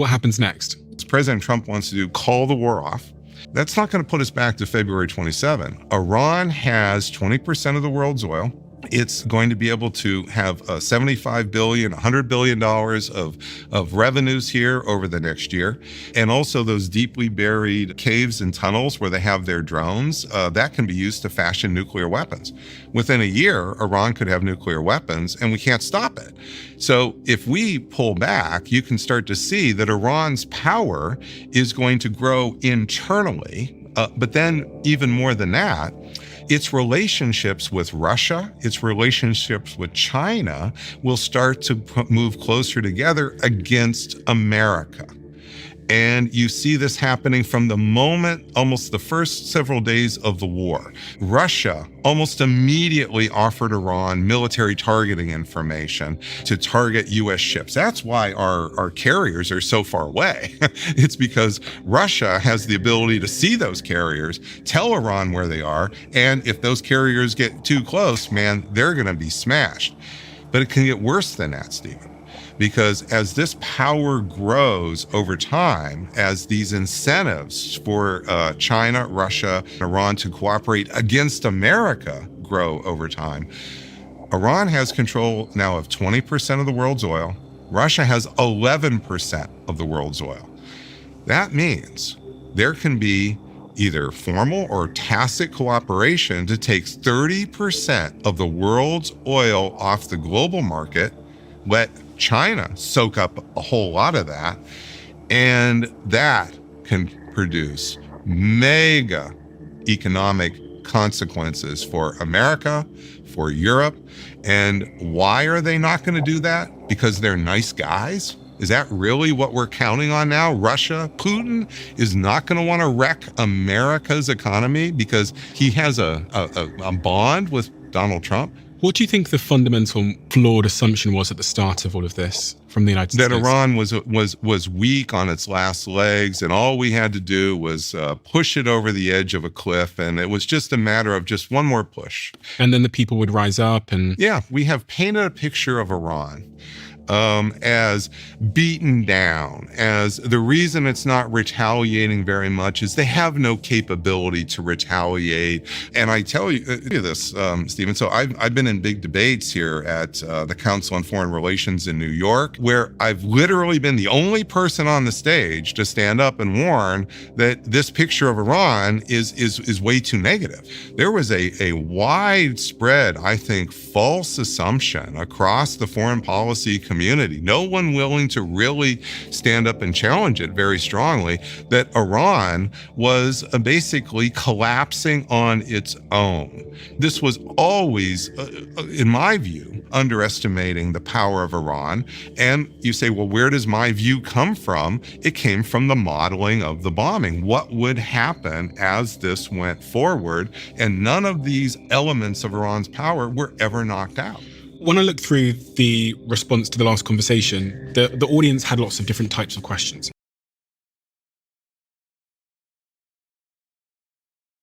What happens next? President Trump wants to do call the war off. That's not going to put us back to February 27. Iran has 20% of the world's oil. It's going to be able to have $75 billion, $100 billion of revenues here over the next year. And also those deeply buried caves and tunnels where they have their drones, that can be used to fashion nuclear weapons. Within a year, Iran could have nuclear weapons and we can't stop it. So if we pull back, you can start to see that Iran's power is going to grow internally. But then even more than that, its relationships with Russia, its relationships with China will start to move closer together against America. And you see this happening from the moment, almost the first several days of the war. Russia almost immediately offered Iran military targeting information to target U.S. ships. That's why our carriers are so far away. It's because Russia has the ability to see those carriers, tell Iran where they are, and if those carriers get too close, man, they're going to be smashed. But it can get worse than that, Stephen. Because as this power grows over time, as these incentives for China, Russia, and Iran to cooperate against America grow over time, Iran has control now of 20% of the world's oil. Russia has 11% of the world's oil. That means there can be either formal or tacit cooperation to take 30% of the world's oil off the global market, let China soak up a whole lot of that, and that can produce mega economic consequences for America, for Europe. And why are they not going to do that? Because they're nice guys? Is that really what we're counting on now? Russia, Putin is not going to want to wreck America's economy because he has a bond with Donald Trump? What do you think the fundamental flawed assumption was at the start of all of this from the United States? That Iran was weak on its last legs, and all we had to do was push it over the edge of a cliff, and it was just a matter of just one more push. And then the people would rise up and... Yeah, we have painted a picture of Iran as beaten down, as the reason it's not retaliating very much is they have no capability to retaliate. And I tell you this, Stephen, so I've been in big debates here at the Council on Foreign Relations in New York, where I've literally been the only person on the stage to stand up and warn that this picture of Iran is way too negative. There was a widespread, I think, false assumption across the foreign policy community, no one willing to really stand up and challenge it very strongly, that Iran was basically collapsing on its own. This was always, in my view, underestimating the power of Iran. And you say, well, where does my view come from? It came from the modeling of the bombing. What would happen as this went forward? And none of these elements of Iran's power were ever knocked out. When I look through the response to the last conversation, the audience had lots of different types of questions.